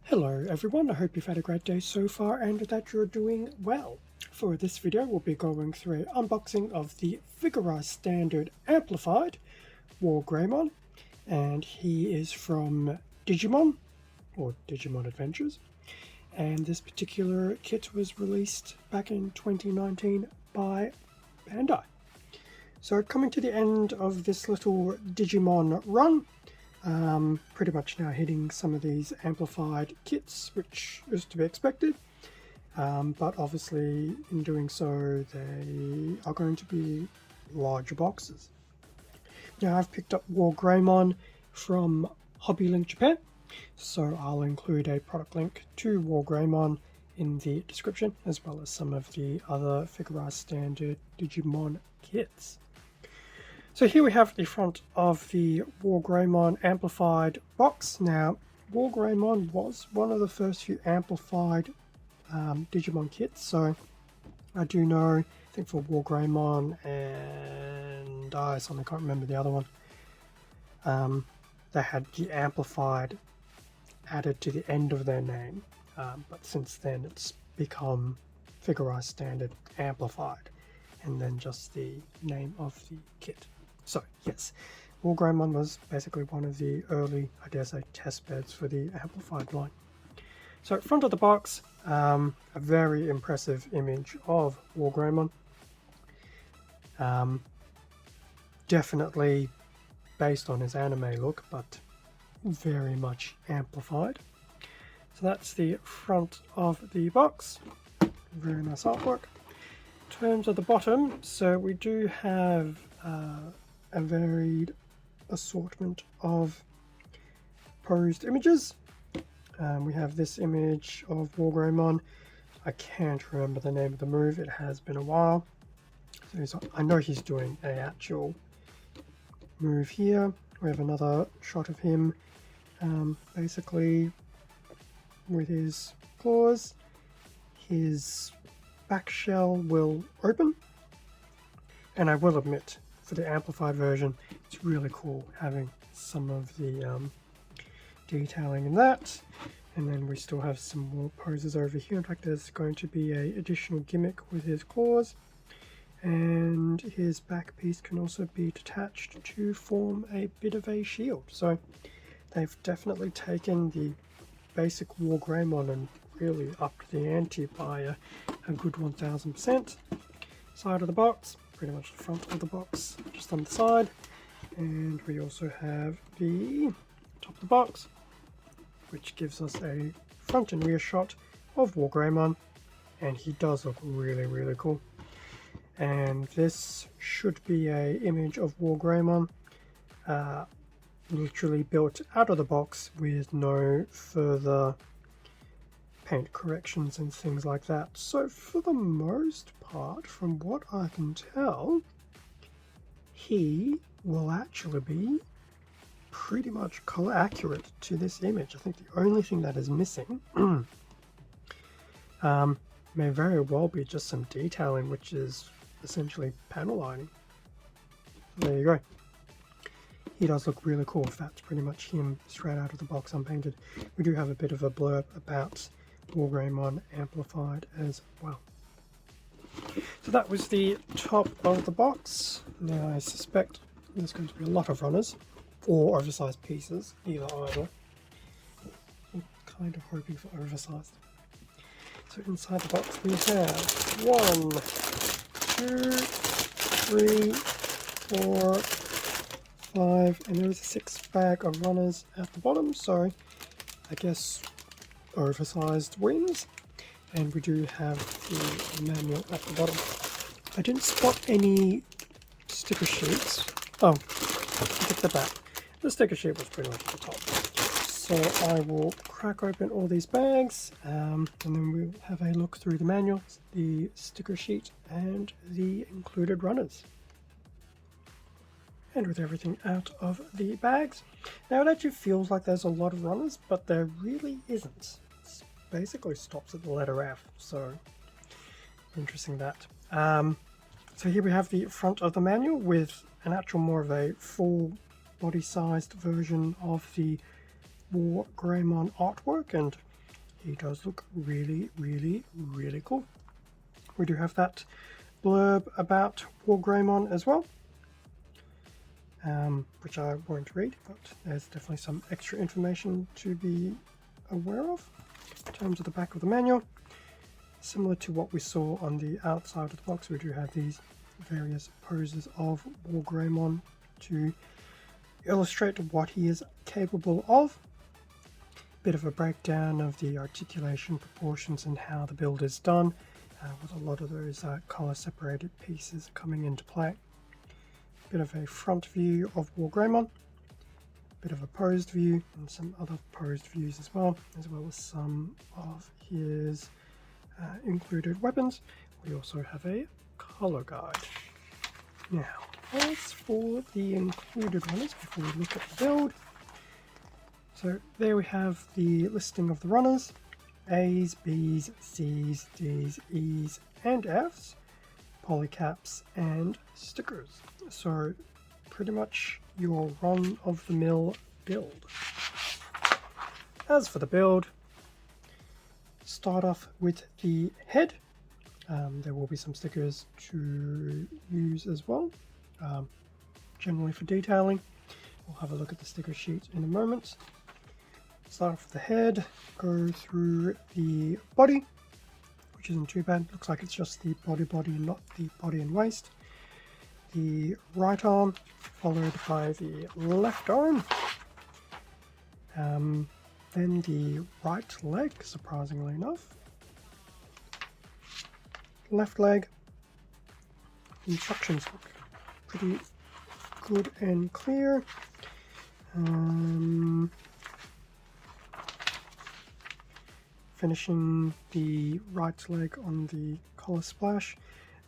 Hello everyone, I hope you've had a great day so far and that you're doing well. For this video we'll be going through an unboxing of the Figuarts Standard Amplified War Greymon, and he is from Digimon, or Digimon Adventures, and this particular kit was released back in 2019 by Bandai. So coming to the end of this little Digimon run, pretty much now hitting some of these amplified kits, which is to be expected, but obviously in doing so they are going to be larger boxes. Now I've picked up War Greymon from Hobby Link Japan, so I'll include a product link to War Greymon in the description, as well as some of the other Figuarts Standard Digimon kits. So here we have the front of the War Greymon Amplified box. Now, War Greymon was one of the first few amplified Digimon kits, so I do know, I think for War Greymon and I suddenly can't remember the other one, they had the amplified added to the end of their name, but since then it's become Figuarts Standard Amplified, and then just the name of the kit. So yes, War Greymon was basically one of the early, I dare say, test beds for the amplified line. So front of the box, a very impressive image of War Greymon. Definitely based on his anime look, but very much amplified. So that's the front of the box. Very nice artwork. In terms of the bottom, so we do have a varied assortment of posed images. We have this image of War Greymon. I can't remember the name of the move, it has been a while. So I know he's doing an actual move here. We have another shot of him basically with his claws. His back shell will open, and I will admit, for the amplified version, it's really cool having some of the detailing in that. And then we still have some more poses over here. In fact, there's going to be an additional gimmick with his claws, and his back piece can also be detached to form a bit of a shield. So they've definitely taken the basic War Greymon and really upped the ante by a good 1000%. Side of the box, pretty much the front of the box, just on the side. And we also have the top of the box, which gives us a front and rear shot of War Greymon, and he does look really, really cool. And this should be a image of War Greymon, literally built out of the box with no further paint corrections and things like that. So for the most part, from what I can tell, he will actually be pretty much color accurate to this image. I think the only thing that is missing may very well be just some detailing, which is essentially panel lining. There you go. He does look really cool if that's pretty much him straight out of the box unpainted. We do have a bit of a blurb about War Greymon Amplified as well. So that was the top of the box. Now I suspect there's going to be a lot of runners, or oversized pieces, either. I'm kind of hoping for oversized. So inside the box we have 1, 2, 3, 4, 5, and there is a 6th bag of runners at the bottom, so I guess oversized wins. And we do have the manual at the bottom. I didn't spot any sticker sheets. Oh, look at the back. The sticker sheet was pretty much at the top. So I will crack open all these bags, and then we'll have a look through the manual, the sticker sheet, and the included runners. And with everything out of the bags, now it actually feels like there's a lot of runners, but there really isn't. It basically stops at the letter F, so interesting that. So here we have the front of the manual with an actual more of a full body-sized version of the War Greymon artwork, and he does look really, really, really cool. We do have that blurb about Wargreymon as well, which I won't read, but there's definitely some extra information to be aware of in terms of the back of the manual. Similar to what we saw on the outside of the box, we do have these various poses of Wargreymon to illustrate what he is capable of. Bit of a breakdown of the articulation, proportions, and how the build is done, with a lot of those color separated pieces coming into play. Bit of a front view of Wargreymon, bit of a posed view, and some other posed views as well as some of his included weapons. We also have a color guide. Now, as for the included runners, before we look at the build, so there we have the listing of the runners: A's, B's, C's, D's, E's, and F's, polycaps, and stickers. So pretty much your run-of-the-mill build. As for the build, start off with the head. There will be some stickers to use as well, generally for detailing. We'll have a look at the sticker sheet in a moment. Start off with the head, go through the body, which isn't too bad. Looks like it's just the body, not the body and waist. The right arm, followed by the left arm. Then the right leg, surprisingly enough. Left leg. Instructions look pretty good and clear. Finishing the right leg on the collar splash.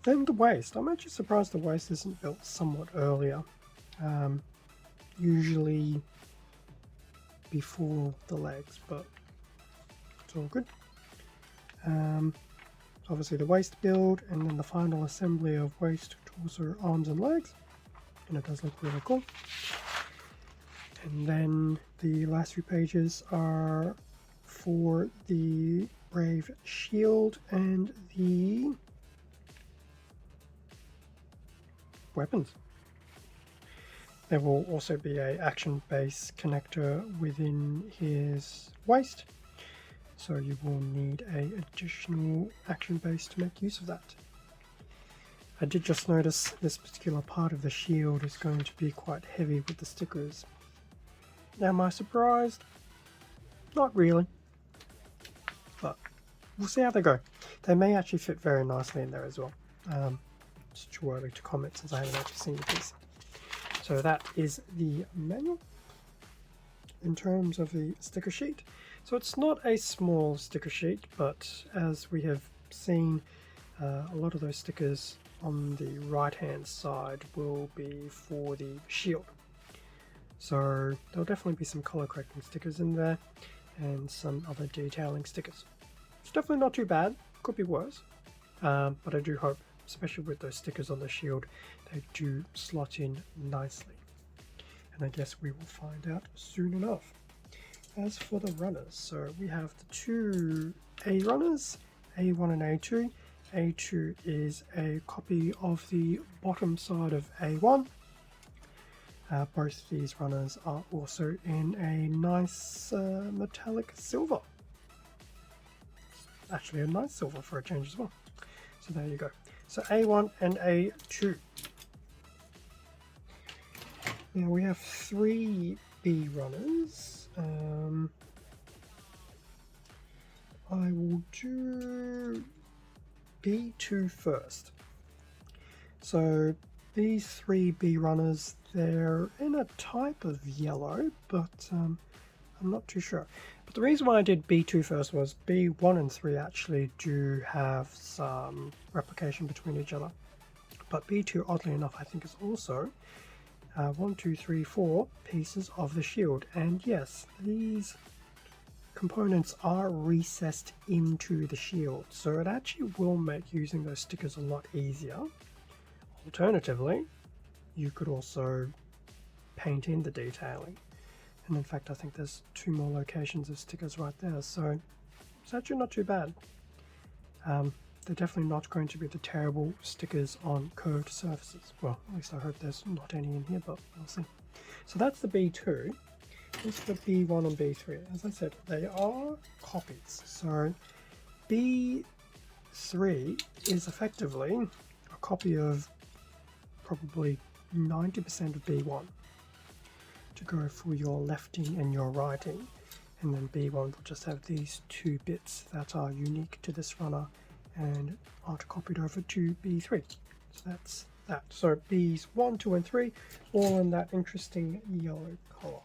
Then the waist. I'm actually surprised the waist isn't built somewhat earlier. Usually before the legs, but it's all good. Obviously the waist build, and then the final assembly of waist, torso, arms and legs, and it does look really cool. And then the last few pages are for the Brave shield and the weapons. There will also be a action base connector within his waist, so you will need a additional action base to make use of that. I did just notice this particular part of the shield is going to be quite heavy with the stickers. Now, am I surprised? Not really, but we'll see how they go. They may actually fit very nicely in there as well. It's too early to comment since I haven't actually seen the piece. So that is the manual in terms of the sticker sheet. So it's not a small sticker sheet, but as we have seen, a lot of those stickers on the right hand side will be for the shield. So there'll definitely be some color correcting stickers in there and some other detailing stickers. It's definitely not too bad, could be worse, but I do hope, especially with those stickers on the shield, they do slot in nicely. And I guess we will find out soon enough. As for the runners, so we have the two A runners, A1 and A2. A2 is a copy of the bottom side of A1. Both these runners are also in a nice metallic silver. Actually a nice silver for a change as well. So there you go. So A1 and A2. Now we have 3 B runners. I will do B2 first. So these 3 B runners, they're in a type of yellow, but I'm not too sure. But the reason why I did B2 first was B1 and 3 actually do have some replication between each other. But B2, oddly enough, I think is also 1, 2, 3, 4 pieces of the shield. And yes, these components are recessed into the shield, so it actually will make using those stickers a lot easier. Alternatively, you could also paint in the detailing, and in fact I think there's 2 more locations of stickers right there, so It's actually not too bad. They're definitely not going to be the terrible stickers on curved surfaces. Well, at least I hope there's not any in here, but we'll see. So that's the B2. This is the B1 and B3. As I said, they are copies. So B3 is effectively a copy of probably 90% of B1 to go for your lefting and your righting. And then B1 will just have these two bits that are unique to this runner and aren't copied over to B3. So that's that. So Bs 1, 2 and 3 all in that interesting yellow color.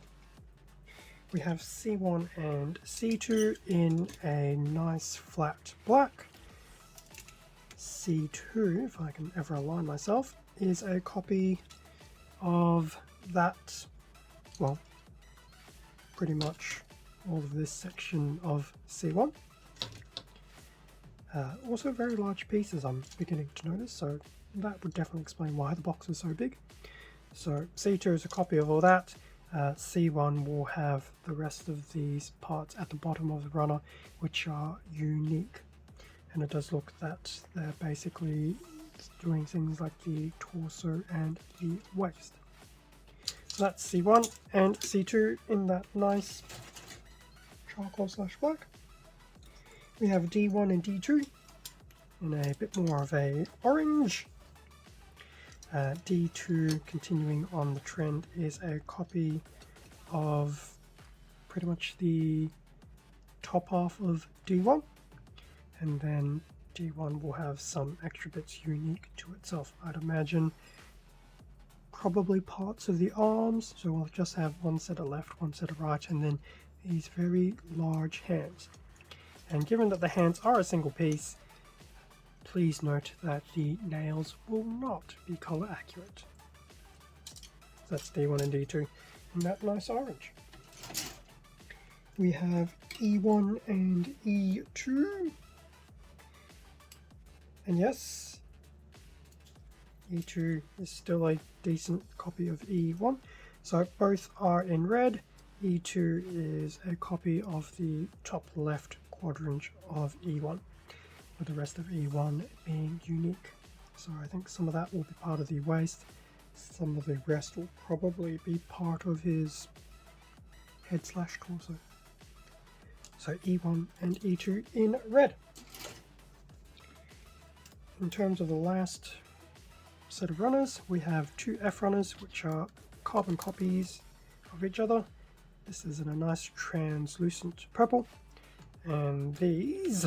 We have C1 and C2 in a nice flat black. C2, if I can ever align myself, is a copy of that, well, pretty much all of this section of C1. Also very large pieces I'm beginning to notice, so that would definitely explain why the box is so big. So C2 is a copy of all that. C1 will have the rest of these parts at the bottom of the runner, which are unique. And it does look that they're basically doing things like the torso and the waist. So that's C1 and C2 in that nice charcoal / black. We have D1 and D2 in a bit more of a orange. D2, continuing on the trend, is a copy of pretty much the top half of D1, and then D1 will have some extra bits unique to itself. I'd imagine probably parts of the arms, so we'll just have one set of left, one set of right, and then these very large hands. And given that the hands are a single piece, please note that the nails will not be color accurate. So that's D1 and D2 in that nice orange. We have E1 and E2. And yes, E2 is still a decent copy of E1. So both are in red. E2 is a copy of the top left quadrant of E1, with the rest of E1 being unique. So I think some of that will be part of the waist, some of the rest will probably be part of his head / torso. So E1 and E2 in red. In terms of the last set of runners, we have two F runners, which are carbon copies of each other. This is in a nice translucent purple. And these,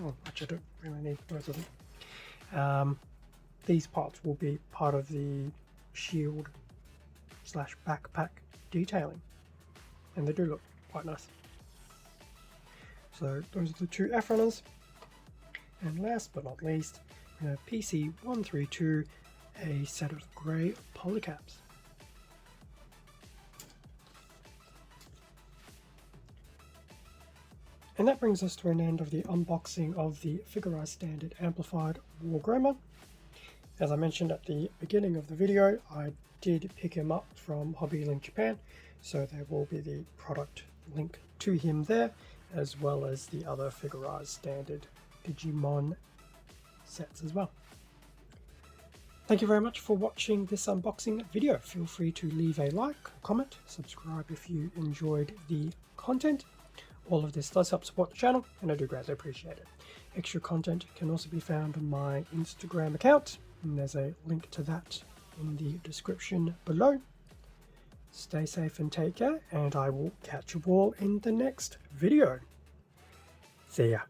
oh, actually I don't really need both of them. These parts will be part of the shield / backpack detailing, and they do look quite nice. So those are the two F runners. And last but not least, we have PC132, a set of grey polycaps. And that brings us to an end of the unboxing of the Figurized Standard Amplified Wargromer. As I mentioned at the beginning of the video, I did pick him up from Hobbylink Japan, so there will be the product link to him there, as well as the other Figurized Standard Digimon sets as well. Thank you very much for watching this unboxing video. Feel free to leave a like, comment, subscribe if you enjoyed the content. All of this does help support the channel, and I do greatly appreciate it. Extra content can also be found on my Instagram account, and there's a link to that in the description below. Stay safe and take care, and I will catch you all in the next video. See ya.